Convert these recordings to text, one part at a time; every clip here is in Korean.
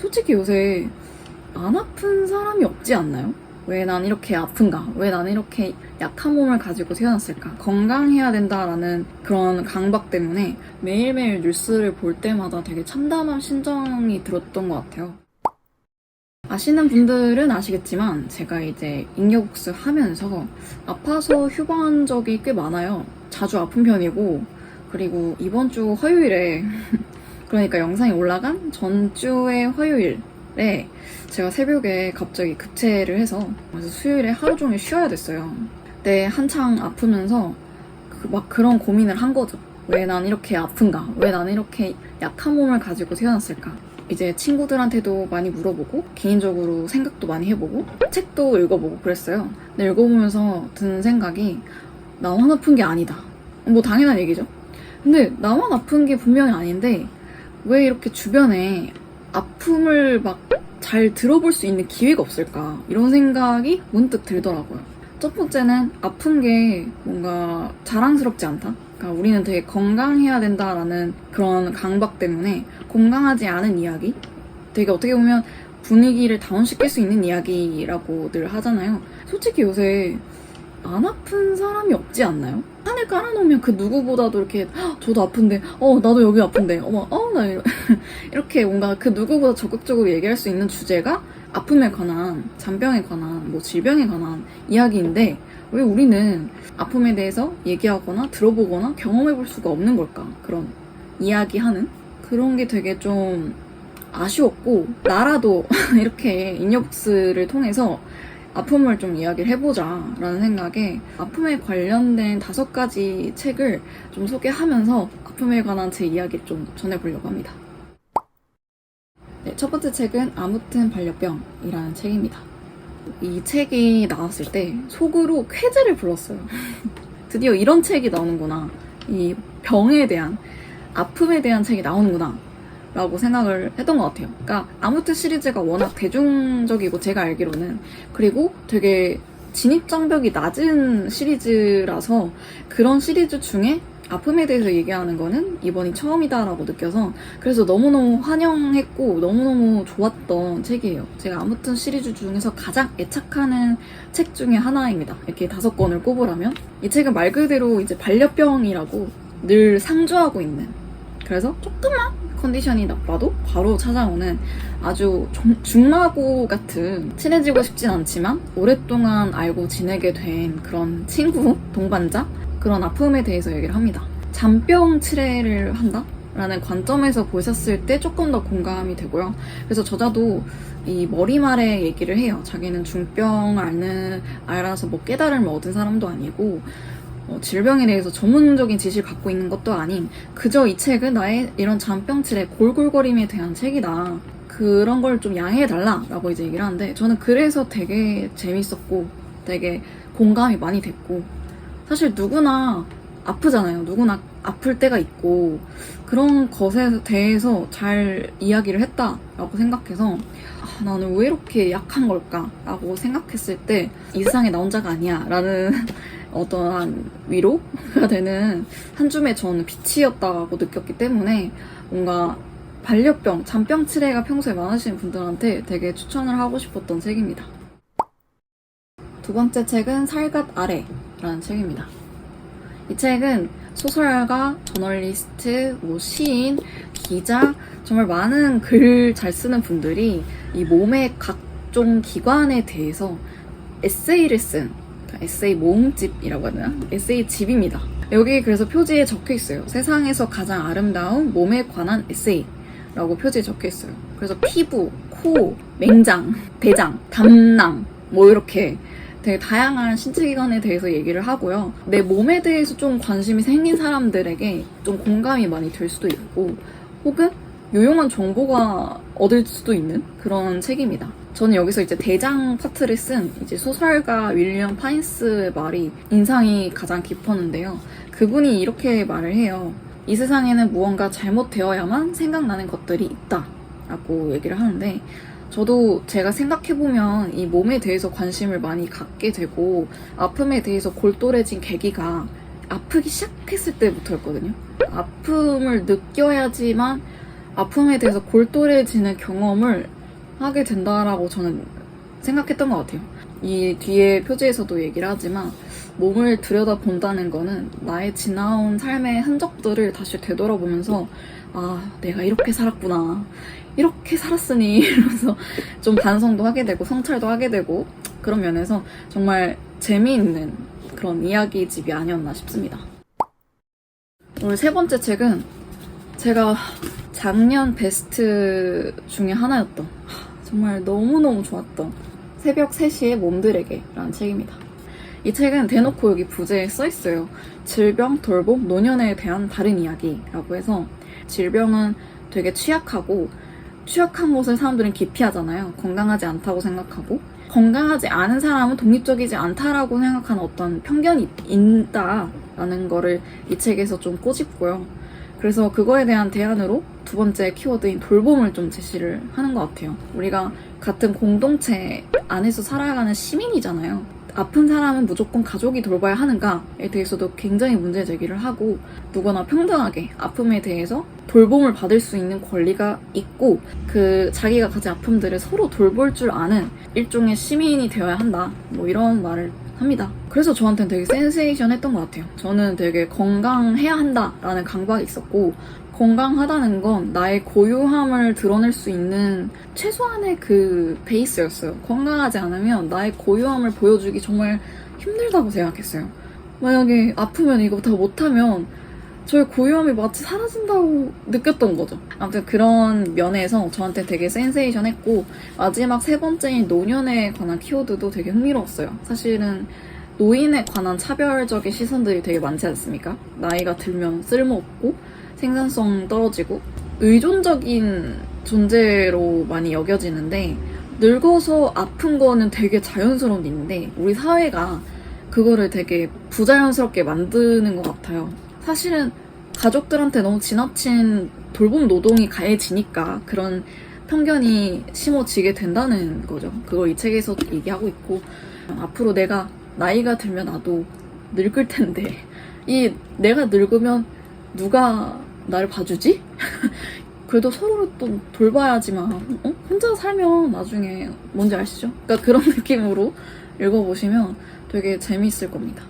솔직히 요새 안 아픈 사람이 없지 않나요? 왜 난 이렇게 아픈가? 왜 나는 이렇게 약한 몸을 가지고 태어났을까? 건강해야 된다라는 그런 강박 때문에 매일매일 뉴스를 볼 때마다 되게 참담한 심정이 들었던 것 같아요. 아시는 분들은 아시겠지만 제가 이제 잉여복수 하면서 아파서 휴방한 적이 꽤 많아요. 자주 아픈 편이고, 그리고 이번 주 화요일에 그러니까 영상이 올라간 전주의 화요일에 제가 새벽에 갑자기 급체를 해서 그래서 수요일에 하루 종일 쉬어야 됐어요. 그때 한창 아프면서 막 그런 고민을 한 거죠. 왜 난 이렇게 아픈가? 왜 나는 이렇게 약한 몸을 가지고 태어났을까? 이제 친구들한테도 많이 물어보고 개인적으로 생각도 많이 해보고 책도 읽어보고 그랬어요. 근데 읽어보면서 드는 생각이 나만 아픈 게 아니다. 뭐 당연한 얘기죠. 근데 나만 아픈 게 분명히 아닌데 왜 이렇게 주변에 아픔을 막 잘 들어볼 수 있는 기회가 없을까? 이런 생각이 문득 들더라고요. 첫 번째는 아픈 게 뭔가 자랑스럽지 않다? 그러니까 우리는 되게 건강해야 된다라는 그런 강박 때문에 건강하지 않은 이야기? 되게 어떻게 보면 분위기를 다운시킬 수 있는 이야기라고 늘 하잖아요. 솔직히 요새 안 아픈 사람이 없지 않나요? 판을 깔아놓으면 그 누구보다도 이렇게 저도 아픈데 나도 여기 아픈데 나 이렇게 뭔가 그 누구보다 적극적으로 얘기할 수 있는 주제가 아픔에 관한, 잔병에 관한, 뭐 질병에 관한 이야기인데 왜 우리는 아픔에 대해서 얘기하거나 들어보거나 경험해볼 수가 없는 걸까? 그런 이야기하는 그런 게 되게 좀 아쉬웠고, 나라도 이렇게 인여복스를 통해서 아픔을 좀 이야기를 해보자 라는 생각에 아픔에 관련된 5가지 책을 좀 소개하면서 아픔에 관한 제 이야기를 좀 전해보려고 합니다. 네, 첫 번째 책은 아무튼 반려병이라는 책입니다. 이 책이 나왔을 때 속으로 쾌재를 불렀어요. 드디어 이런 책이 나오는구나. 이 병에 대한, 아픔에 대한 책이 나오는구나 라고 생각을 했던 것 같아요. 그러니까 아무튼 시리즈가 워낙 대중적이고 제가 알기로는, 그리고 되게 진입장벽이 낮은 시리즈라서 그런 시리즈 중에 아픔에 대해서 얘기하는 거는 이번이 처음이다라고 느껴서 그래서 너무너무 환영했고 너무너무 좋았던 책이에요. 제가 아무튼 시리즈 중에서 가장 애착하는 책 중에 하나입니다. 이렇게 5권을 꼽으라면 이 책은 말 그대로 이제 반려병이라고 늘 상주하고 있는, 그래서 조금만 컨디션이 나빠도 바로 찾아오는 아주 중마고 같은, 친해지고 싶진 않지만 오랫동안 알고 지내게 된 그런 친구, 동반자, 그런 아픔에 대해서 얘기를 합니다. 잔병 치레를 한다? 라는 관점에서 보셨을 때 조금 더 공감이 되고요. 그래서 저자도 이 머리말에 얘기를 해요. 자기는 중병을 알아서 뭐 깨달음을 얻은 사람도 아니고 질병에 대해서 전문적인 지식을 갖고 있는 것도 아닌, 그저 이 책은 나의 이런 잔병치레 골골거림에 대한 책이다. 그런 걸 좀 양해해달라 라고 이제 얘기를 하는데, 저는 그래서 되게 재밌었고 되게 공감이 많이 됐고, 사실 누구나 아프잖아요. 누구나 아플 때가 있고 그런 것에 대해서 잘 이야기를 했다라고 생각해서 나는 왜 이렇게 약한 걸까? 라고 생각했을 때 이 세상에 나 혼자가 아니야 라는 어떠한 위로가 되는 한 줌의 저는 빛이었다고 느꼈기 때문에 뭔가 반려병, 잔병 치레가 평소에 많으신 분들한테 되게 추천을 하고 싶었던 책입니다. 두 번째 책은 살갗 아래라는 책입니다. 이 책은 소설가, 저널리스트, 시인, 기자, 정말 많은 글 잘 쓰는 분들이 이 몸의 각종 기관에 대해서 에세이를 쓴, 에세이 모음집이라고 하나? 에세이 집입니다. 여기 그래서 표지에 적혀 있어요. 세상에서 가장 아름다운 몸에 관한 에세이라고 표지에 적혀 있어요. 그래서 피부, 코, 맹장, 대장, 담낭 뭐 이렇게 되게 다양한 신체기관에 대해서 얘기를 하고요. 내 몸에 대해서 좀 관심이 생긴 사람들에게 좀 공감이 많이 될 수도 있고, 혹은 유용한 정보가 얻을 수도 있는 그런 책입니다. 저는 여기서 이제 대장 파트를 쓴 이제 소설가 윌리엄 파인스의 말이 인상이 가장 깊었는데요. 그분이 이렇게 말을 해요. 이 세상에는 무언가 잘못되어야만 생각나는 것들이 있다 라고 얘기를 하는데, 저도 제가 생각해보면 이 몸에 대해서 관심을 많이 갖게 되고 아픔에 대해서 골똘해진 계기가 아프기 시작했을 때부터였거든요. 아픔을 느껴야지만 아픔에 대해서 골똘해지는 경험을 하게 된다라고 저는 생각했던 것 같아요. 이 뒤에 표지에서도 얘기를 하지만 몸을 들여다본다는 거는 나의 지나온 삶의 흔적들을 다시 되돌아보면서 아, 내가 이렇게 살았구나. 이렇게 살았으니 이러면서 좀 반성도 하게 되고 성찰도 하게 되고 그런 면에서 정말 재미있는 그런 이야기집이 아니었나 싶습니다. 오늘 세 번째 책은 제가 작년 베스트 중에 하나였던 정말 너무너무 좋았던 새벽 3시에 몸들에게 라는 책입니다. 이 책은 대놓고 여기 부제에 써있어요. 질병, 돌봄, 노년에 대한 다른 이야기라고 해서 질병은 되게 취약하고 취약한 것을 사람들은 기피하잖아요. 건강하지 않다고 생각하고 건강하지 않은 사람은 독립적이지 않다라고 생각하는 어떤 편견이 있다라는 거를 이 책에서 좀 꼬집고요. 그래서 그거에 대한 대안으로 두 번째 키워드인 돌봄을 좀 제시를 하는 것 같아요. 우리가 같은 공동체 안에서 살아가는 시민이잖아요. 아픈 사람은 무조건 가족이 돌봐야 하는가에 대해서도 굉장히 문제 제기를 하고 누구나 평등하게 아픔에 대해서 돌봄을 받을 수 있는 권리가 있고 그 자기가 가진 아픔들을 서로 돌볼 줄 아는 일종의 시민이 되어야 한다. 뭐 이런 말을 합니다. 그래서 저한테는 되게 센세이션 했던 것 같아요. 저는 되게 건강해야 한다라는 강박이 있었고 건강하다는 건 나의 고유함을 드러낼 수 있는 최소한의 그 베이스였어요. 건강하지 않으면 나의 고유함을 보여주기 정말 힘들다고 생각했어요. 만약에 아프면 이거 다 못하면 저의 고유함이 마치 사라진다고 느꼈던 거죠. 아무튼 그런 면에서 저한테 되게 센세이션 했고 마지막 세 번째인 노년에 관한 키워드도 되게 흥미로웠어요. 사실은 노인에 관한 차별적인 시선들이 되게 많지 않습니까? 나이가 들면 쓸모없고 생산성 떨어지고 의존적인 존재로 많이 여겨지는데 늙어서 아픈 거는 되게 자연스러운 일인데 우리 사회가 그거를 되게 부자연스럽게 만드는 것 같아요. 사실은 가족들한테 너무 지나친 돌봄 노동이 가해지니까 그런 편견이 심어지게 된다는 거죠. 그걸 이 책에서 얘기하고 있고 앞으로 내가 나이가 들면 나도 늙을 텐데 이 내가 늙으면 누가 나를 봐주지? 그래도 서로를 또 돌봐야지만 혼자 살면 나중에 뭔지 아시죠? 그러니까 그런 느낌으로 읽어보시면 되게 재미있을 겁니다.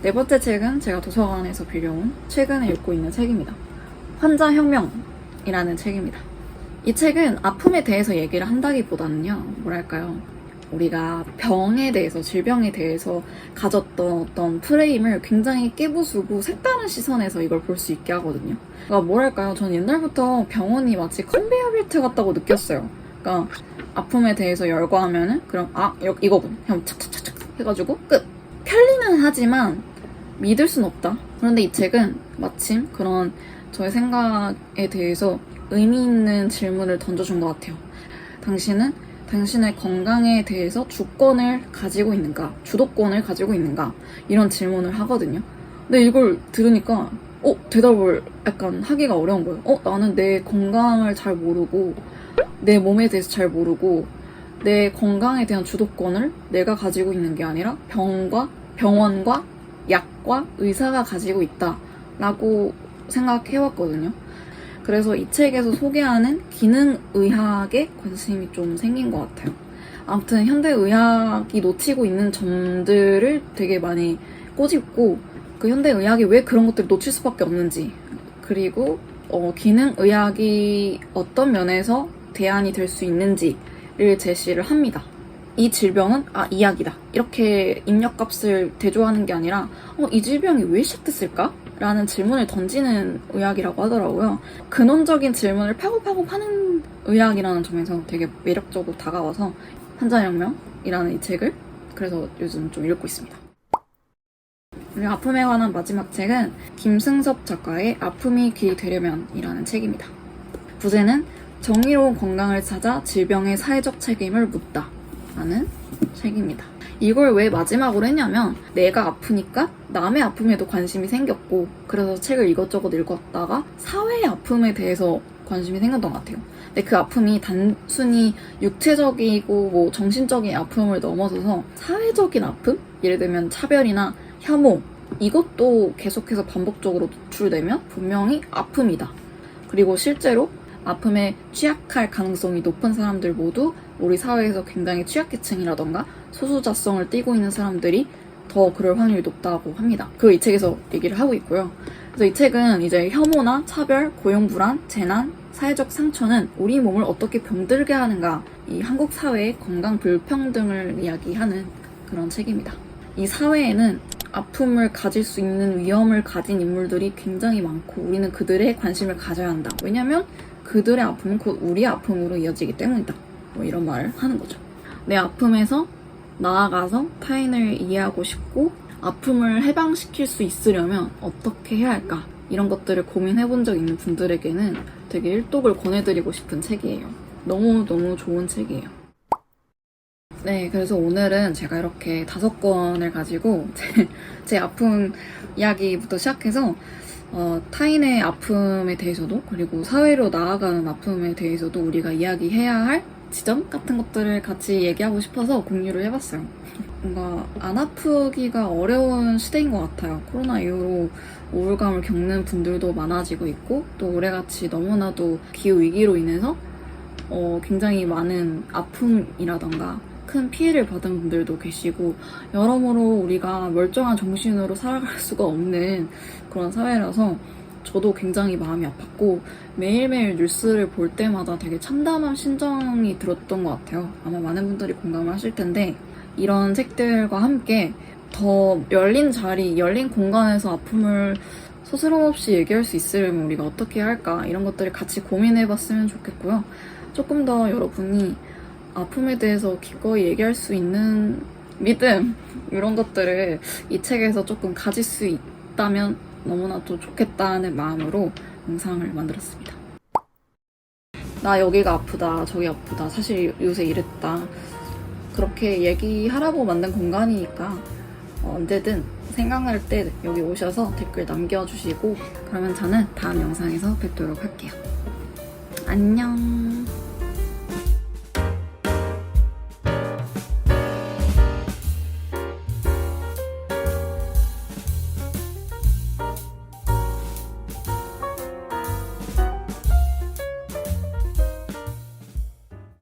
네 번째 책은 제가 도서관에서 빌려온 최근에 읽고 있는 책입니다. 환자혁명이라는 책입니다. 이 책은 아픔에 대해서 얘기를 한다기보다는요, 뭐랄까요. 우리가 병에 대해서, 질병에 대해서 가졌던 어떤 프레임을 굉장히 깨부수고 색다른 시선에서 이걸 볼 수 있게 하거든요. 그러니까 뭐랄까요. 전 옛날부터 병원이 마치 컨베이어 벨트 같다고 느꼈어요. 그러니까 아픔에 대해서 열거하면은 그럼 이거군. 그냥 착착착착 해가지고 끝. 편리는 하지만 믿을 순 없다. 그런데 이 책은 마침 그런 저의 생각에 대해서 의미 있는 질문을 던져준 것 같아요. 당신은 당신의 건강에 대해서 주권을 가지고 있는가? 주도권을 가지고 있는가? 이런 질문을 하거든요. 근데 이걸 들으니까 대답을 약간 하기가 어려운 거예요. 나는 내 건강을 잘 모르고 내 몸에 대해서 잘 모르고 내 건강에 대한 주도권을 내가 가지고 있는 게 아니라 병원과 약과 의사가 가지고 있다라고 생각해왔거든요. 그래서 이 책에서 소개하는 기능의학에 관심이 좀 생긴 것 같아요. 아무튼 현대의학이 놓치고 있는 점들을 되게 많이 꼬집고 그 현대의학이 왜 그런 것들을 놓칠 수밖에 없는지 그리고 기능의학이 어떤 면에서 대안이 될 수 있는지를 제시를 합니다. 이 질병은 이약이다. 이렇게 입력값을 대조하는 게 아니라 이 질병이 왜 시작됐을까? 라는 질문을 던지는 의학이라고 하더라고요. 근원적인 질문을 파고 파는 의학이라는 점에서 되게 매력적으로 다가와서 환자혁명이라는 이 책을 그래서 요즘 좀 읽고 있습니다. 그리고 아픔에 관한 마지막 책은 김승섭 작가의 아픔이 길이 되려면이라는 책입니다. 부제는 정의로운 건강을 찾아 질병의 사회적 책임을 묻다 라는 책입니다. 이걸 왜 마지막으로 했냐면 내가 아프니까 남의 아픔에도 관심이 생겼고 그래서 책을 이것저것 읽었다가 사회의 아픔에 대해서 관심이 생겼던 것 같아요. 근데 그 아픔이 단순히 육체적이고 뭐 정신적인 아픔을 넘어서서 사회적인 아픔? 예를 들면 차별이나 혐오 이것도 계속해서 반복적으로 노출되면 분명히 아픔이다 그리고 실제로 아픔에 취약할 가능성이 높은 사람들 모두 우리 사회에서 굉장히 취약계층이라던가 소수자성을 띠고 있는 사람들이 더 그럴 확률이 높다고 합니다. 그 이 책에서 얘기를 하고 있고요. 그래서 이 책은 이제 혐오나 차별, 고용불안, 재난, 사회적 상처는 우리 몸을 어떻게 병들게 하는가, 이 한국 사회의 건강 불평등을 이야기하는 그런 책입니다. 이 사회에는 아픔을 가질 수 있는 위험을 가진 인물들이 굉장히 많고 우리는 그들의 관심을 가져야 한다. 왜냐면 그들의 아픔은 곧 우리의 아픔으로 이어지기 때문이다. 뭐 이런 말을 하는 거죠. 내 아픔에서 나아가서 타인을 이해하고 싶고 아픔을 해방시킬 수 있으려면 어떻게 해야 할까? 이런 것들을 고민해본 적 있는 분들에게는 되게 일독을 권해드리고 싶은 책이에요. 너무너무 좋은 책이에요. 네, 그래서 오늘은 제가 이렇게 5권을 가지고 제 아픔 이야기부터 시작해서 타인의 아픔에 대해서도 그리고 사회로 나아가는 아픔에 대해서도 우리가 이야기해야 할 지점 같은 것들을 같이 얘기하고 싶어서 공유를 해봤어요. 뭔가 안 아프기가 어려운 시대인 것 같아요. 코로나 이후로 우울감을 겪는 분들도 많아지고 있고 또 올해같이 너무나도 기후위기로 인해서 굉장히 많은 아픔이라던가 큰 피해를 받은 분들도 계시고 여러모로 우리가 멀쩡한 정신으로 살아갈 수가 없는 그런 사회라서 저도 굉장히 마음이 아팠고 매일매일 뉴스를 볼 때마다 되게 참담한 심정이 들었던 것 같아요. 아마 많은 분들이 공감을 하실 텐데 이런 책들과 함께 더 열린 자리, 열린 공간에서 아픔을 스스럼 없이 얘기할 수 있으려면 우리가 어떻게 해야 할까 이런 것들을 같이 고민해봤으면 좋겠고요. 조금 더 여러분이 아픔에 대해서 기꺼이 얘기할 수 있는 믿음 이런 것들을 이 책에서 조금 가질 수 있다면 너무나도 좋겠다는 마음으로 영상을 만들었습니다. 나 여기가 아프다, 저기 아프다, 사실 요새 이랬다 그렇게 얘기하라고 만든 공간이니까 언제든 생각날 때 여기 오셔서 댓글 남겨주시고 그러면 저는 다음 영상에서 뵙도록 할게요. 안녕.